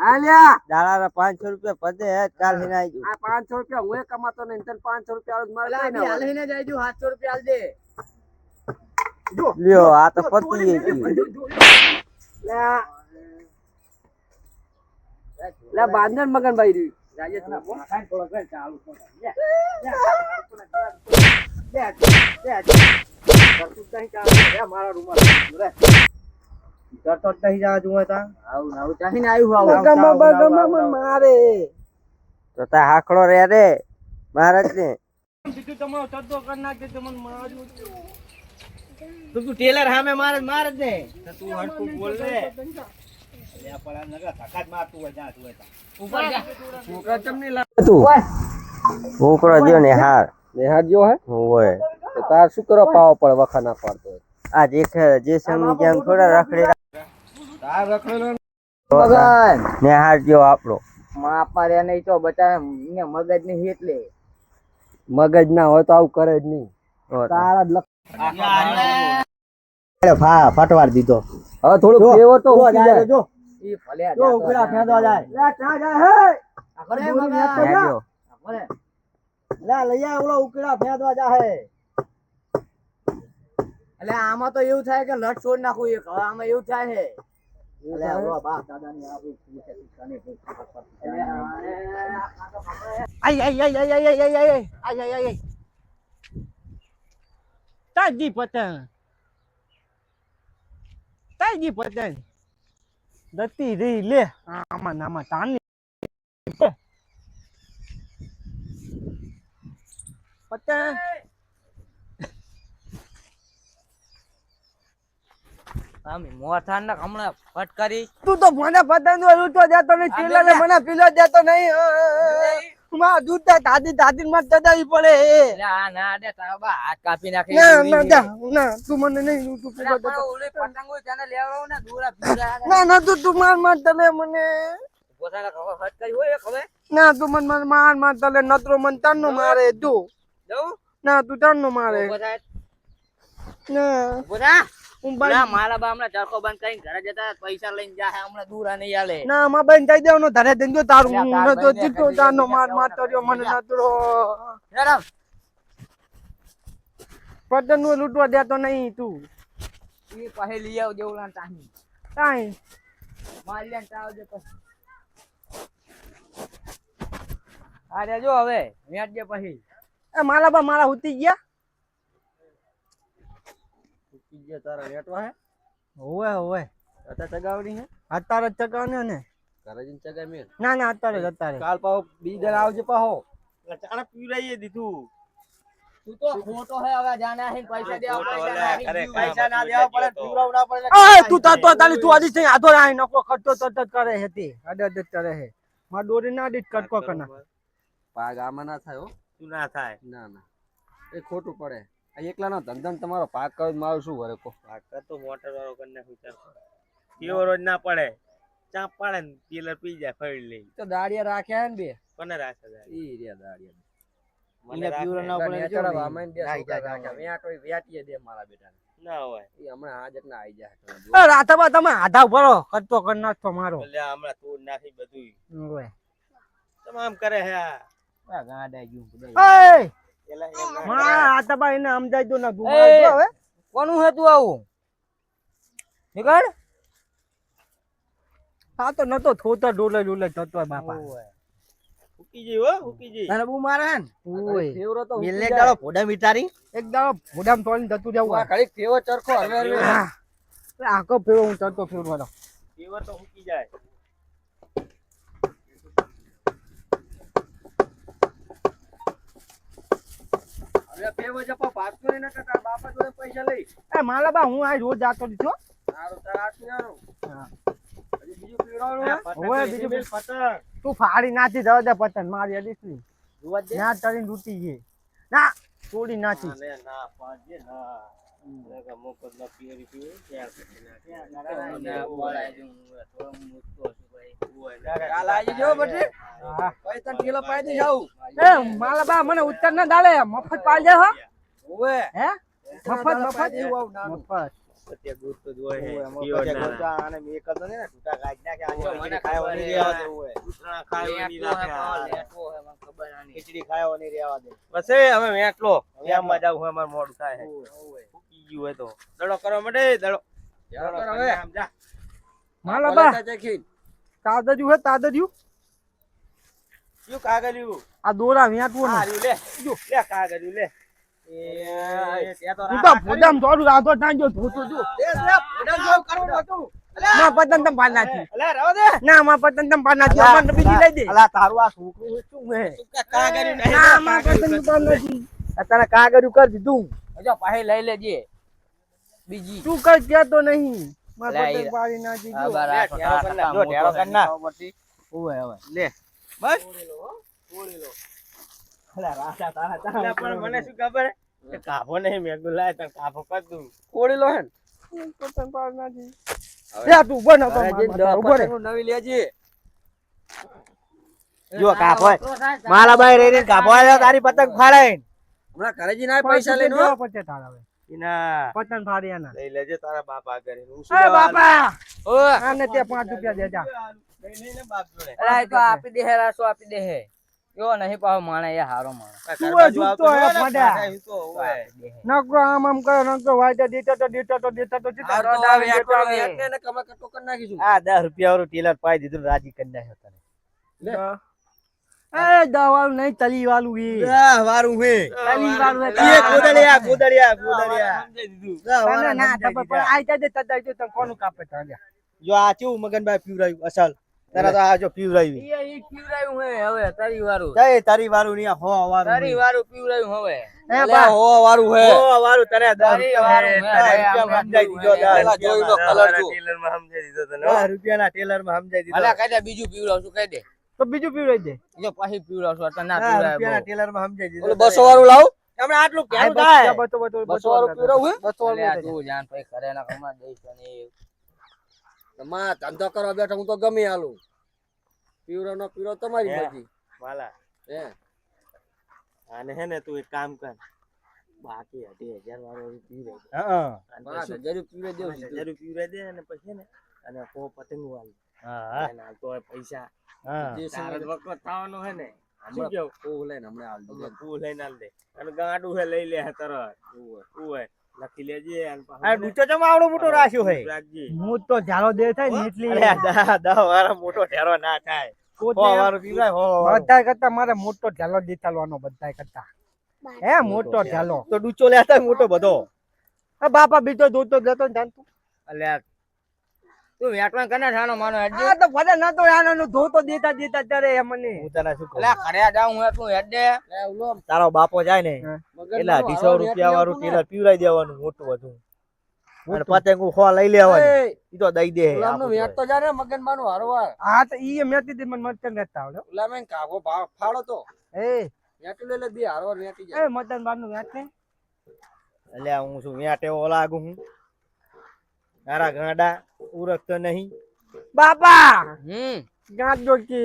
આલ્યા દાડા 500 રૂપિયા ભર દે કાલ હિને આવી આ 500 રૂપિયા હું કમાતો નહીં તને 500 રૂપિયા આલું મારે કઈ ના હાલ હાલીને જાયજો 700 રૂપિયા આલ દે જો લ્યો આ તો પતી ગઈ લે બાંધન મગન ભાઈ રહ્યું રાજે તું મારા રૂમાલ કરતો જ નહીં જા તું હતા આવું આવું ચાહીને આવ્યું મારે તો તા હાકડો રે રે મારે જ ને બીજું તમારો તત્તો કરી નાખે તો મને મારું તું ટેલર સામે મારે જ ને તું હરખું બોલ રે ઉપર જા છોકરા તમને તું છોકરો જો ને હાર નેહાર જો હે હોય તો તાર શું કરો પાવો પડે વખા ના પાડતો આ જે સમની જેમ થોડા રખડે તાર રખડેલો મગન ને હાર જો આપણો માં પારે નહીં તો બતા ને મગજ નહીં એટલે મગજ ના હોય તો આવું કરે જ નહીં તારા જ ફટવાર દીધો હવે થોડું ફેવર તો ઉકી જાય જો ઈ ભલે જો ઉકળા ફેંદો જાય લે ક્યાં જાય હે આપણે દોરી મેચતો જા હેજો. લે લઈ આ ઓલો ઉકળા ફેંદો જા હે એટલે આમાં તો એવું થાય કે લટ છોડ નાખું એક હવે આમાં એવું થાય છે લે ઓલો બા દાદાની આપી આઈ આઈ આઈ આઈ આઈ આઈ આઈ આઈ આઈ આઈ તાજી પતંગ તાજી પતંગ દતી રહી લે આમાં નામાં તાની પતંગ આમી મોથાન ના હમણાં ફટકારી તું તો મને પતંગ નો લૂંટો દેતો નહીં ચીલા ને મને પીલો દેતો નહીં માં દૂધ દાદી દાદી માં ચડાવી પડે એટલે આ ના દે તારા બા હાથ કાપી નાખે ના ના જા ના તું મને નહીં લૂંટું પીલો દેતો ઓલી પતંગ હોય તેને લેવડાવો ને દૂરા પીરા ના ના તું માર તલે મને પોતાના ખબર ફટકારી હોય ખબર ના તું મને માર તલે નતરો મન તારનો મારે તું જવું ના તું તારનો મારે પોતા ના પોતા હું ના મારા બા હમણાં ચરખો બંધ કરીને ઘરે જતા પૈસા લઈને જાય હમણાં દૂરા નહીં આલે ના માં બેન થઈ દેવાનો ધરે દેજો તારું તાર હું તો ભાઈને જીતો કદી તારનો કદી માર કહેવાનો તર્યો મને નથી. નતરો હેરામ પતંગ નું લૂંટવા દેતો નહીં તું ઈ પહે લઈ આવ જેવું ના ટાહી કાઈ માલ્યાન તાવ દે પછી અરે જો હવે મેટ જે પછી એ મારા બા મારા ઉતી ગયા તારા વેટવા હે હોવે હોવે અત્યારે ચગાવડી હે અત્યારે જ ચગાવને ને ઘરે જઈને ચગાવી મેલ ના ના અત્યારે જ અત્યારે કાલ પાહો બીજલ આવજે પાહો ચાણા પીવડાઈએ દીધું તું તો ખોટો હે હવે જાના હે પૈસા દેવા ખોટો પડે લે, ખરે પૈસા ના કાંઈ દેવા પડે તો. પીવડાવડા પડે એ તું તાતો તાલી તું આદી છે આધો રાય નકો કટતો તત કરે હતી અડ અડ કરે હે માં દોરી ના દીટ કટકો કના પાગ આમાં ના થાય હો શું ના થાય ના ના એ ખોટું પડે આ એકલાનો ધંધો ને તમારો ભાગ કરો મારું શું વરે કો ભાગતા તો મોટર વાળો કરીને વિચાર કેવો રોજ ના પડે ચાપ પાડે ને ટેલર પી જાય ફરી લઈ તો દાડિયા રાખ્યા હે ને બે કોને રાખે જાય ઈ રહ્યા દાડિયા મને પ્યુરો ના પડે નેચડા જો વામાઈને બે નાઈ છોકરા જાય રાખ્યા વેટ હોય વેટીએ દે મારા બેટાને ના હોય ઈ હમણાં આજ ના આવી જાય રાતમાં તમે આધા ભરો કરતો કરી નાખતો મારો એટલે હમણાં તોડ નાખી બધું ઓય તમામ કરે હે આ આ ગાંડા જીવ બધાય. એય પેલા એમ ના માં કરાય. આ તબા એને સમજાઈ દો ના એ! ગુમાવજો હવે કોનું હે તું આવું નીકળ આ તો નતો થોતો ડોલે ડોલે થતો બાપા હુકી જી હો હુકી જી તને બહુ મારે હે ને ઓય ફેવરો તો મિલને ગાળો ફોડા મીઠારી એક દાડો ભોડામ તોડીને જતું આ જવું ઘડી ફેવો ચરખો હરવે હરવે આખો ફેરો હું ચડતો ફેરવાનો ફીવર તો હુકી જાય હવે ફેવો જપા ભાગતો નહીં ને કાકા બાપા જોડે પૈસા લઈ એ માલા બા હું આ રોજ જાતો દીધો સારું તાર આટલું હા. હજી બીજું પીવડાવવાનું હે? ઓય બીજું બીજું પતંગ તું ફાડી નાખી જવા દે પતંગ મારી અડીસની જોવા જ દે. ના તરીને લૂટી ગઈ ના તોડી નાખી ના, ના પાડજે ના નકર મોકલ ના પીરી પીરી ત્યાર પછી ના બોલાય જો હું થોડો મૂકતો છું ભાઈ કાલ આવી જજો બટે હા. પછી તને ઠેલો પાઈ દઈશ આવું એ માલા બા મને ઉત્તર ના દાલે મફત પાડજે હો ઓવે હે મફત એવું આવું નાનું. મફત પત્યા ગૂંથ તો જ હોય હે. ઓય, એમાં પીવર પછી ના ગોટા આને મેં કરતો ને ટૂટા કાઢી નાખ્યા જો આને મને ખાયો ખબર નહીં હે. રહેવા દેવું હોય. ઉતરા ખાય એની લેટવો હે રાખે. લેટવો હે મને ખબર આની ખીચડી ખાયો નહીં રહેવા દે બસ એ હવે વેટલો વ્યામમાં જાવ હું અમાર મોડું થાય હે. ફૂકી ગયું હોય તો દડો કરવા માટે દડો યાર કર હવે આમ જા માલા બા બોલાતા ચેખી. તાદર્યું હે તાદર્યું કયું કાગળિયું આ દોરા વ્યાટવું આ ને રહ્યું લે લે કાગળિયું લે એ ત્યાં તો તું તો ભોડામ દોડું રાતો ટાંજો ધોતો જો માં પતંગ તમ પાડ નાખી અલે રવા દે ના માં પતંગ તમ પાડ નાખી અમને બીજી લઈ દે અલા તારું આ છોકરું શું હે કાગળિયું નહીં ના માં પતંગ પાડ નાખી તને કાગળિયું કરી દીધું જો પાહી લઈ લેજે બીજી તું કઈ કેતો નહીં માં લે, પતંગ ઈ- પાડી નાખી આ જો બાર લે, આઠો ઢેરો કર નાખ, જો ઢેરો કર નાખ. ઓવે હવે લે બસ અલા રાજા તારા અલા, પણ મને શું ખબર કે કાફો નહીં મેં કીધું લાય તને કાફો કરી દઉં કોળીલો હે ને? પતંગ પાડ નાખી લે તું ઉભો નતો હવે જઈને ઉભો રે પતંગનું નવી લેજે જો કાપ હોય માલા બાઈ રહી કાપો આવ્યો તારી પતંગ ફાડાય હમણાં ઘરે જઈને આ પૈસા લઈને હો. પછી તારા હવે ઈના પતંગ ફાડ્યા ના લઈ લેજે તારા બાપ આગળ હું શું એ લેવા બાપા ઓય આને તે 5 રૂપિયા દેજા લઈ લઈને બાપ જોડે અલા એ તો આપી દે હે રાસો આપી દે હે એવો નહીં પાહો માણે એ હારો માણે તું ઘર એ બાજુ જૂતો આવતો હે હોય ને, ફાડ્યા. ફાડ્યા ઈ તો હોય. આપી દે હે નકરો આમ કરે નકરો વાયદા દેતા તો આ તો હવે એકલો વેટને ને કમા કટો કરી નાખીશું. આ 10 રૂપિયા વાળું ટેલર પાઈ દીધું ને રાજી કરી નાખ્યો તને એ દવાળું નહીં તલી વાળું એ વારું હે તલી વાળું હે, એ ગોદડિયા ગોદડિયા તને ના ખબર પણ આઈ જાય તદાઈ જો તને કોનું કાપે તાલ્યા જો આ કેવું મગનભાઈ પીવરાયું અસલ તારા તો આ જો પીવરાયું ઈ પીવરાયું હે હવે તારી વારું જય તારી વારું ની હો વારું તારી વારું પીવરાયું હવે એ અલે બા હો વારું હે હો વારું તને 10 તારી વારું રૂપિયા હે, સમજાઈ દીધો પેલા જોઈ લો કલર જો. ટેલરમાં સમજાઈ દીધો તને, 10 હો. રૂપિયાના ટેલરમાં સમજાઈ દીધો અલા કહી દે બીજું પીવરાવશું કહી દે તો બીજું પીવરાઈ દે જો પાછી પીવરાવશું એટલે ના 10 પીવરાય રૂપિયાના બહુ. ટેલરમાં સમજાઈ દીધો ઓલું 200 વાળું લાવ તમને આટલું આ કેવું બસો થાય બસો 200 વાળું પીવરાવું હે? 200 અલે આ વાળું તું જાન ભાઈ કરે ના કમા દઈશ અને તમારા ધંધો કરવા બેઠા હું તો ગમે હાલું પીવરો નો પીવરો તમારી હે. મરજી માલા હે આને હે ને તું એક કામ કર બાકી 2,000 વાળો પીવરાઈ દે. હા અને 5000 પીવરે દેવું 5,000 પીવરાઈ દે અને પછી ને અને કો પતંગ વાળી હા અને હાલ તો હવે પૈસા હા તારે જ વખત થવાનો હે ને શું હમણાં કેવું ઓ લઈને હમણાં હાલ હમણાં દીધું તું લઈને આલ દે અને ગાંડું હે લઈ લે હે તરત ઉવે લખી લેજે અને પાછું આ ડૂચો ચમ આવડો મોટો રાખ્યો હે રાખજે હું તો ઝાલો દે થાય ને એટલી અરે 10 વાળો મોટો ઢેરો ના થાય હો વાળું પીવરાય હો વાળું. બધા કરતા મારે મોટો ઝાલો દેતાલવાનો બધા કરતા હે મોટો ઝાલો તો ડૂચો લેતા મોટો બધો આ બાપા બીજો દોતો જતો ને જાણતું અલ્યા તું વેટવાન કને ઠાનો માનો હેડ આ તો ભલે નતો આનો નું ધોતો દેતા ત્યારે એ મને હું તને શું કહું અલ્યા ખડ્યા જાઉં હું તું હેડ દે લે ઉલો તારો બાપો જાય ને મગજ એટલા મારું 200 હારો રૂપિયા વાળું રેટ ટેલર પીવરાઈ દેવાનું મોટું બધું અને પતંગ હો લઈ લેવાની ઈ તો દઈ દે ગુલામનો વેટ તો જાને મગજ માનું હારવાર હા તો ઈ મેતી દે મને મત રહેતા આવડે ગુલામે કાગો ફાડો તો એ વેટી લઈ લે દે હારો વેટી જાય એ મટન બારનું વ્યાજ છે એટલે હું શું વ્યાટ એવો લાગુ હું તારા ગાંડા ઉરકતો નહીં બાપા હમ ગાંડો કે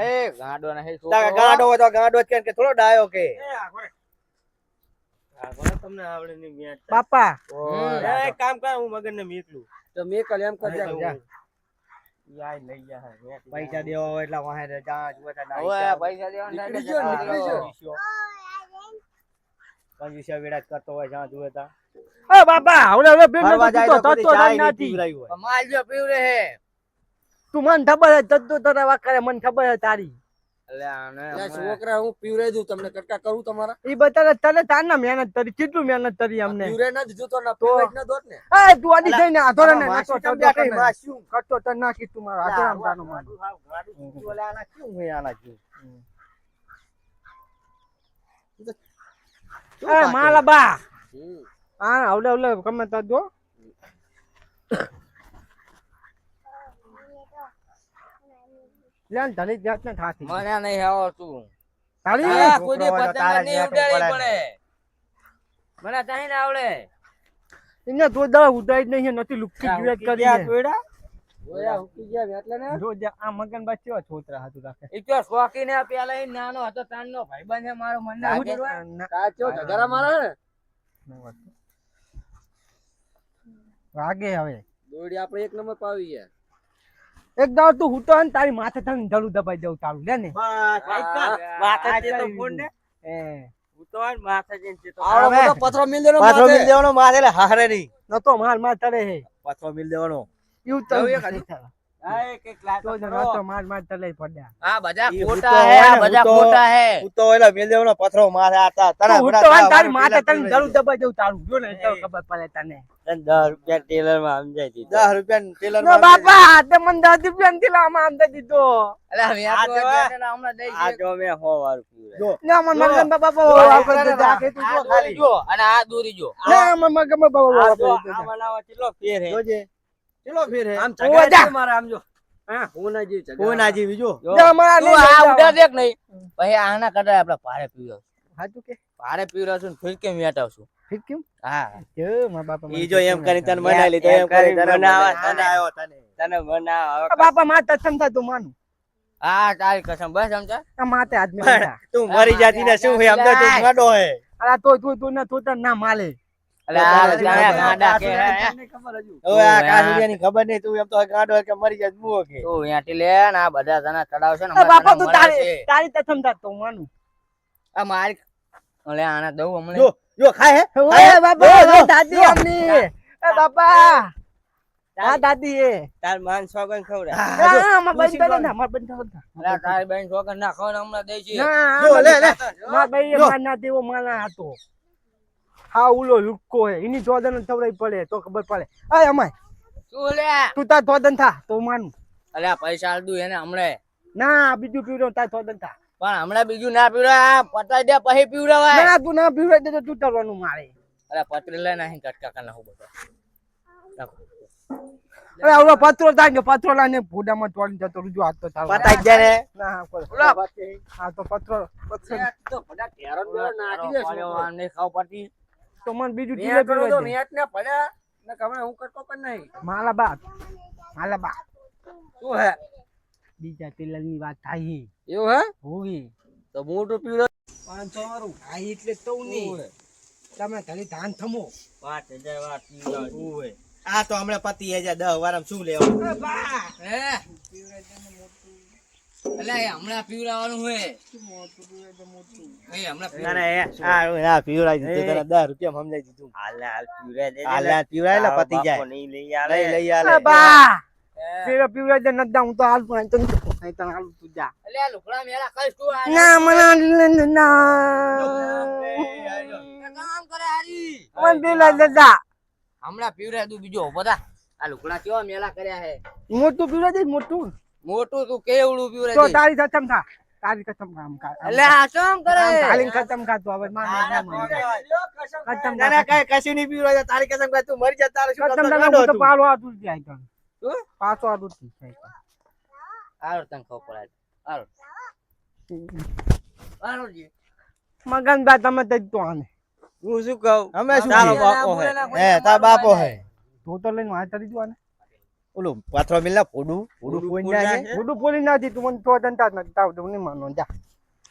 એ ગાંડો નહીં તારા છોકરો ગાંડો હોય તો ગાંડો જ કે થોડો ડાયો કે તમને આવડે નહીં વ્યાટ બાપા એક કામ કર હું મગનને મેકલું તો મેં કલ એમ કર જા યાય લઈ જા પૈસા દેવા હોય એટલે વાહે જા જોતા હવે પૈસા દેવાના નીકળી ગયો, નીકળી ગયો. કંજુસિયા વેડા કરતો હોય જ્યાં જોવે ત્યાં એ બાપા હવે પેલો ફરવા જાય તો તત્તો બધી ચાય નથી નથી પીવડાવી હોય. માલ જો પીવરે હે તું મને ખબર હે તત્તો તરવા કરે મને ખબર હે તારી એટલે આને લે છોકરા હું પીવરાઈ દઉં તમને કટકા કરું તમારા ઈ બતાવે તને તારના મહેનત કરી કેટલું મહેનત કરી અમને પીવરાઈ ના દીધું તો ના પીવરાઈ ના દોત ને એ તું આડી જઈને આધોરે ને માસી નાખો તમે બેઠી, માસી. કટો તને નાખી તું મારો આધોરામ તાનો માનો ઓલા આના કેવું હોય આના જેવું? એ માલા બા હમ. હા હવે ગમે તા જો લેન ધણી જાત ને થાતી મને નહીં આવડતું તારી આ કોઈ દી છોકરો હોય તો તારા પતંગ નહીં જેટલું ઉડાડી પડે. પડે મને તાઈ ના આવડે એને તો દવા ઉડાઈ જ નહીં નથી લુક્કી જીવેત કરી ગયા છે. તોયડા? ઓયા હુકી ગયા એટલે ને જો જે આ મગન બા કેવા છોતરા હાથું રાખે ઈ તો શોખીને પેલા ઈ નાનો હતો તાનનો ભાઈબંધ છે મારો મને લાગે. કાચો ઝઘરા મારે ને વાગે હવે દોડી આપણે એક નંબર પાવી ગયા એક દાવ તું હુતો ને તારી માથે તને જલું દબાઈ દઉં તારું લે ને બસ, માથે જે તો ફોન ને. એ હું તો આજ માથે જઈને જે તો આવડો આવે. મોટો પથરો મિલ દેનો પાછો માથે. મિલ દેવાનો માથે એટલે હારે નહીં. નતો માર તરે હે પાછો મિલ દેવાનો. એવું તો એવું એક હતું. હા, એક લાત તો જ પકડો. નતો માર તલે પડ્યા આ બધા ઈ ખોટા હુતો હે હોય આ ને, બધા હુતો. ખોટા હે હું તો ઓલા મિલ દેવાનો પથરો માથે આતા. તું હુતો હોય ને તારી માથે તને જલું દબાઈ દઉં તારું જો ને તો ખબર પડે તને 10 રૂપિયા ટેલર માં સમજાય દીધું. 10 રૂપિયા ટેલર ના બાપા તે મને 10 રૂપિયા થી લાવવામાં આમ દીધો એટલે હવે આ આ જો. તો હમણાં દઈ આ દે જો મેં 100 વાર પીવડાવ્યું. જો. ના મન મગન બાપા જો, બાપા રાખે તું જો ખાલી. જો અને આ દોરી જો ના મન મગન બાપા આ જો, બાપા આ બનાવવા કેટલો ફેર હે. જોજે કેટલો ફેર હે. આમ ઓ જા. ચગાડી મારે આમ જો હા હું ના જી કોઈ ના જીવી જો. જા મારા તું આ ઉડા દેખ નહીં પછી આના કદાચ આપણે ભારે પીવ્યો હાચું કે ભારે પીવ્યો છું ને ફિર કેમ વેટાવશું ઠીક કેમ હા જો મારા બાપા ઈ જો એમ કરીને તને મનાઈ લીધો એમ કરીને તને બનાવ્યો તને બનાવ. બાપા માં તથમ થાય તું માનું હા તારી કસમ બસ સમજા આ માતે આદમી બેઠા. તું મરી જાતી ને શું હે આમ તો તું ગાડો હે. અલા તો તું ને તું તને ના માલે એટલે આ જાણે ગાંડા કે હે ખબર હજુ હવે આ કાસુડિયાની ખબર નહીં તું એમ તો ગાડો હે કે મરી જાય મુઓ કે. તું અહીંયાથી લે ને આ બધા તને ચડાવશે ને એ બાપા તું હમણાં તને મળે છે. તારી તથમ થાય તો માનું આ મારી ઓલે આને દઉં હમણાં જો જો ખાય હે ઓય બાપા દાદી અમની એ બાપા આ દાદી એ તાર માન સોગન ખવડા. ના માં બંધ કરે ના માં બંધ કરે અલા તારી બેન છોકર ના ખાવ ને હમણાં દઈ છે ના જો લે લે. માં ભાઈ માર ના દેવો માના હતો હા ઉલો લુક્કો હે એની જોદન તવરાઈ પડે તો ખબર પડે અય અમાય શું લે તું તાર થોદન થા તો માનું અલ્યા પૈસા આલ દઉં એને હમણાં ના બીજું પીવડો તાર થોદન થા પણ હમણાં બીજું ના પીવડા પતાઈ દે પછી પીવડાવાય ના તું ના પીવડે દે તો તું તરવાનું મારે અલ્યા પતરી લે નહીં કટકા કર નાખું બધો અરે આવડો પત્રો થાય કે પત્રો લાઈને ભૂડામાં તોડી જતો રૂજો હાથ તો તારો પતાઈ જ જાય ને. ના કોઈ ઓલા હા તો પત્રો તો બધા ટેરો બેરો નાખી દે પડ્યો નહીં ખાવ પતી તો મને બીજું મેં ટીલે કરો તો પીવડે મેટ ને પડ્યા ને કમણે હું કરતો પણ નહીં માલા બા શું હે બીજા ટેલરની વાત થાય એવું હે હોવી તો મોટું પીવડો 500 વાળું આ એટલે તો નહીં તમે ખાલી ધાન થમો 5000 વાર પીવડાવ્યું હોય. આ તો હમણાં પતી જાય 10 વારમાં શું લેવાનું. હે અલ્યા એ હમણાં પીવડાવવાનું હોય એ હમણાં ના ના આ પીવડાઈ દીધું તને 10 રૂપિયા સમજાઈ દીધું. હાલ પીવડાય એટલે પતી જાય. લઈ લઈ આલે. બા પેલો પીવડે દે નદા હું તો હાલ પણ તને તને હાલ તું જા અલ્યા લુકડા મેલા કઈશ તું આ ના મને ના કામ કરે હારી મન પેલા દાદા હમણાં પીવડાય તું બીજો બધા આ લુકડા કેવા મેલા કર્યા હે મોટું પીવડે દે મોટું મોટું તું કેવડું પીવડાય તો દે તારી ખતમ થા તારી ખતમ કામ કા અલ્યા આ કેમ કરે તારી ખતમ કા તો હવે માર ખતમ ના ના કઈ કશું નહીં પીવડાય તારી કસમ કે તું મરી જા તારે શું ખતમ કરતો ના ગાંડો હું તો તું. પાડો આ તું જાય તને શું? પાછો આ તું જાય આરો તને ખબર પડે આરો આરો જી મગનભાઈ તમે તજ તો આને હું શું કહું અમે શું તારો કહીએ? બાપો હે હે તાર બાપો હે તું તો લઈને વાત કરી તું આને ઓલું પાથરો મિલના ફોડું કોઈ ના છે મોટું બોલી નાખી તું મને તો દંતા જ નથી તાવ તું નહીં માનો જા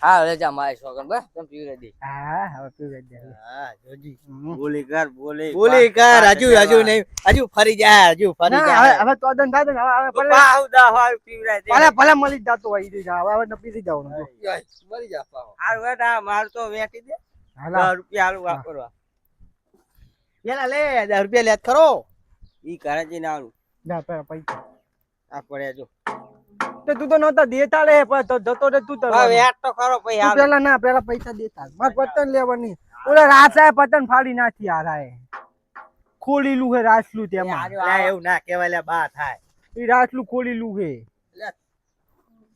હા હવે જા મારે છોકરા બસ તમે પીવડે દે હા હવે પીવે દે હા જોજી બોલી કર બોલી બોલી કર હજુ નહીં હજુ ફરી જા હજુ ફરી ના જા હવે હવે તો દંતા દે હવે ભલે પાવ દા હોય પીવડાય દે ભલે ભલે મળી જ જાતો હોય ઈ જા હવે ન પીધી જવાનું જો. મરી જા પાવ હારું બેટા માર તો વેચી દે હાલા 10 રૂપિયા હાલું વાપરવા પેલા લે 10 રૂપિયા લેત ખરો ઈ ઘરે જઈને આવું જા પેલા પૈસા આ પડ્યા જો તો તું તો નહોતા દેતા લે પણ તો જતો રે તું તો હવે વેચ તો ખરો પછી તું હાલ પેલા ના પેલા પૈસા દેતા માર પતંગ લેવાની ઓલા રાસાએ પતંગ ફાડી નાખી આરાએ ખોલીલું હે રાસલું તેમાં લે એવું ના કહેવાય લે બા થાય ઈ રાસલું ખોલીલું હે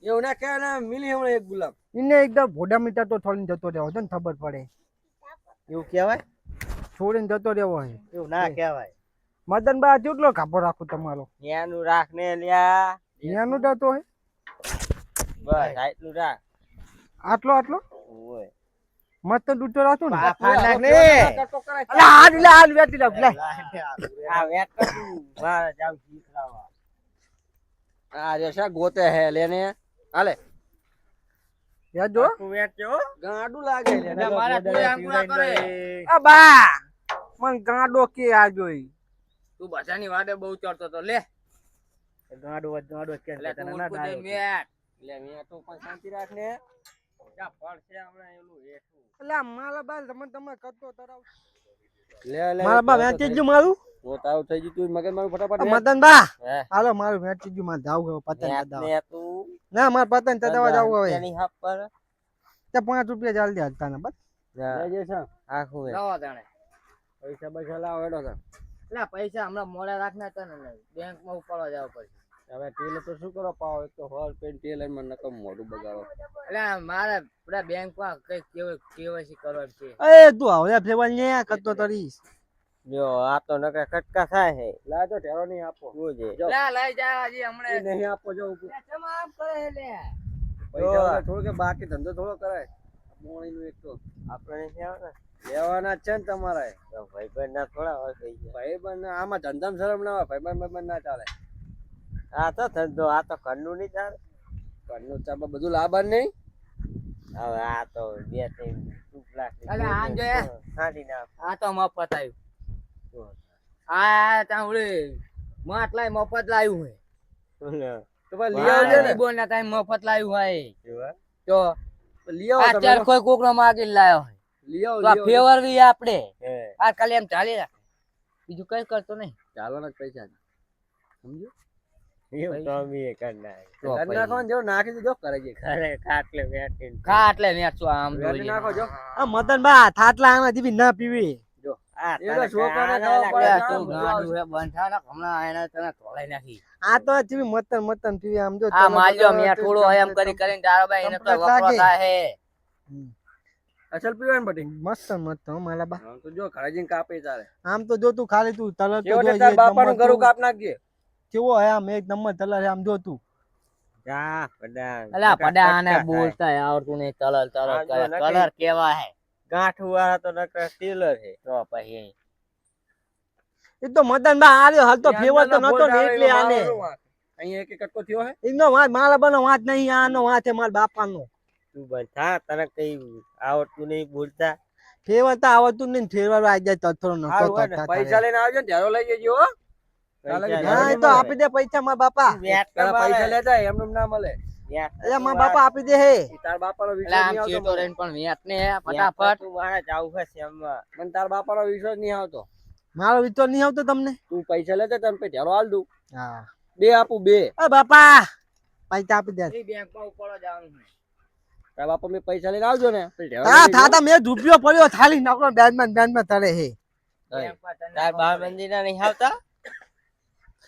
એવું ના કહેવાય ને મિલી હમણાં એક ગુલામ એને એકદમ ભોડા મીટર તો થોડીને જતો રહેવો છે ને ખબર પડે એવું કહેવાય છોડીને જતો રહેવો હે એવું ના કહેવાય મદન બા કેટલો કાપો રાખું તમારો ન્યાનું રાખ ને લ્યા એનું જતો હે બસ આટલું રાખ આટલો આટલો ઓય મસ્ત ડૂટો રાખું ને ફાડ નાખ ને અલા હાલ વેટી લાવ લે આ વેચ તો તું મારે જાવ શીખરાવા આ જે છે ગોતે હે લેને હાલે યા જો તું વેચજો ગાડું લાગે લે મારા પૂરા આંકડા કરે. આ બા મન ગાડો કે આ જોઈ તું બધાની વાડે બહુ ચડતો તો લે ગાડું કે એટલે તું ના ઉઠું જઈને મેટ લે મે તો પણ શાંતિ રાખ ને જા પડશે હમણાં એલું હેઠું એટલે મારા બા તમે કરતો તરાવ લે લે મારા બા વેચી ગયું મારું તો તાવ થઈ ગયું તું મગજ મારું ફટાફટ લે. મદન બા હે હાલો મારું વેચી ગયું માં જાવ હવે પતંગ વેચ ચડાવવા. ને તું ના મારે પતંગ ચડાવવા જાવ હવે એની હપ પર તે 5 રૂપિયા ચાલ દે હતા બસ જા લે જે છે આખું વેચ. લાવો તાણે પૈસા પૈસા લાવો હેડો તાર. એટલે પૈસા હમણાં મોડા રાખના હતા ને બેંક માં ઉપાડવા જવા પડશે હવે ટેલ તો શું કરો પાવ એક તો હોલ પેન ટેલ માં નકમ મોઢું બગાડો એટલે મારે બધા બેંક માં કઈ કેવાયસી કરવાનું છે એ તું હવે ફેવલ ને કરતો તરીશ જો આ તો નકરા કટકા થાય હે લા તો ઢેરો નહીં આપો જોજે જો. લે લઈ જા હજી એ હમણાં નહીં આપો જો લે, ચમ આમ કરે લે પૈસા વાળા થોડું કે બાકી ધંધો થોડો કરાય મોણી નું એક તો આપણે નથી આવતા લેવાના જ છે ને તમારે તો ભાઈબંધ ના થોડા હોય થઈ ગયા ભાઈ બંધ આમાં ધંધામાં શરમ ના હોય ભાઈ બંધ ના ચાલે આ તો ધંધો આ તો ઘરનું નહીં ચાલે ઘરનું ચાપા બધું લાભ નહીં હવે આ તો 2-3 ટુકડા અલે આમ જોયા? ખાડી નાખ આ તો મફત આવ્યું આ ત્યાં ઓલી માટલાય મફત લાવ્યું હે તો ભાઈ લઈ આવજો ને બોલ ના કઈ મફત લાવ્યું હોય તો લઈ આવો આ તમે ચાર કોઈ કોકરો માગી લાવ્યો હોય લઈ આવો તો આ લઈ આવો. ફેવર વી આપણે હે આ ખાલી એમ ચાલી રાખે બીજું કઈ કરતો નહીં ચાલવાના જ પૈસા સમજો એવું તો અમે કરી નાખ તો ઘર પછી. નાખો ને જો નાખી દીધો કરે છે ખરે ખાટલે બેઠીને ખા એટલે વેચો આમ વેચી દોરીને. નાખો જો આ મદન બા થાટલા આના જેવી ના પીવી આ એ તો તારે છોકરાને ખાવા ખાવા અલે પડે. તું ગાંડું હે, બંધ થા ને, હમણાં એને તને ધોળાઈ નાખી આ તો જેવી મતન મતન પીવી આમ જો આ માલ્યો મેં થોડો એમ કરી કરીને તારો ભાઈ એને તો કમ્પ્લેટ વપરો લાગે. થાય હે અસલ પીવાય ને બટી મસ્ત મસ્ત હો મારા બા તો જો ઘરે જઈને કાપે તારે આમ તો જો તું ખાલી તું તલર તો છેવટે જો તાર એક બાપાનું નંબર ઘરું તું કાપ નાખજે કેવો હે આમ એક નંબર તલર હે આમ જો તું જા પડા અલા પડા આને બોલતા આવડતું નહીં તલલ તલલ આ જો કરે નકરી. કલર કેવા હે ગાંઠ વાળા તો નકરા ટીલર હે તો પછી એ તો મદન બા આર્યો હાલ તો ફેવર તો નતો ને એટલે આને અહીંયા એક કટકો થયો હે એનો વાત મારા બનો વાત નહીં આનો વાત હે મારા બાપાનો તું બંધા તને કઈ આવડતું નહીં બોલતા ફેવર તો આવતું નહીં ફેવર આવી જાય તથરો નતો હારું હોય ને, પૈસા લઈને આવજો ને ઢેરો લઈ જજો હો ચાલે કે પૈસા હા એ તો આપી દે પૈસા મારા બાપા વેચ તારા પૈસા લેતા એમ ના મળે એટલે મારા બાપા આપી દે હે ઈ તાર બાપાનો એટલે આમ વિશ્વાસ નહીં ચેટો આવતો રહીને પણ વેચ ને ફટાફટ તું મારે જાવું છે શ્યામમાં મને તાર બાપાનો વિશ્વાસ નહીં આવતો મારો વિચાર નહીં આવતો તમને તું પૈસા લેતા તને પછી ઢેરો હાલ દઉં હા 2 આપું 2 એ બાપા પૈસા આપી દે બેંક માં ઉપાડવા જવાનું છે. તારા બાપા મેં પૈસા લઈને આવજો ને પછી ઢેરો હા લઈ જજો. થાતા મેં રૂપિયો પડ્યો થાલી નકરો બેનમાં તળે હે બેંક માં તને તાર બાર મંદિર ના નહીં આવતા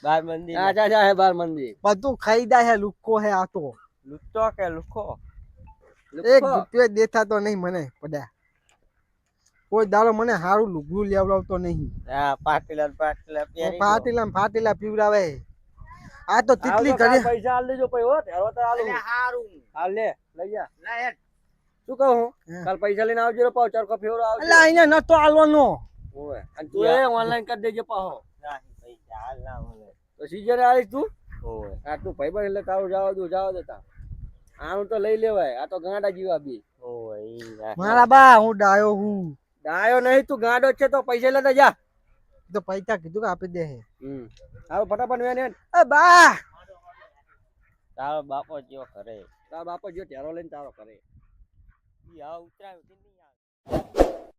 બાર મંદિર હા જા હે બાર મંદિર બધું ખાઈ દે હે લુક્કો હે આ તો લૂંટતો કે લુખો એક રૂપિયો દેખાતો નહીં મને પડ્યા કોઈ દાડો મને હારું લુગડું લેવડાવતો નહીં હા પાટીલા પહેરી ફાટીલા પીવડાવે આ તો તીતલી આવજો, કાલ કરી પૈસા હાલ દેજો પછી હો ઢેરો તો હાલું અલ્યા હારું હાલ લે લઈ જા લા હેડ શું કહું હું હા. કાલ પૈસા લઈને આવજો રે પાછો ચરકો ફેવરો આવજો એટલે અહીંયા નતો આલવાનો ઓય અને તું એ ઓનલાઈન કરી દેજે પાહો નાહી પૈસા હાલ ના મળે તો સીઝને આવીશ તું ઓય આ તું ભાઈ એટલે તારું જવા દેતા આનું તો લઈ લેવાય આ તો ગાંડા જીવા બી ઓય ઈ નાહી. મારા બા હું ડાયો હું ડાયો નહીં તું ગાંડો જ છે તો પૈસા લેતા જા તો પૈસા કીધું કે આપી દે હાલો ફટાફટ વેન હેડ એ બા તારો બાપો જો કરે તારા બાપો જો ટેરો લઈને તારો કરે ઈ આ ઉતરાયું કે નહીં આવે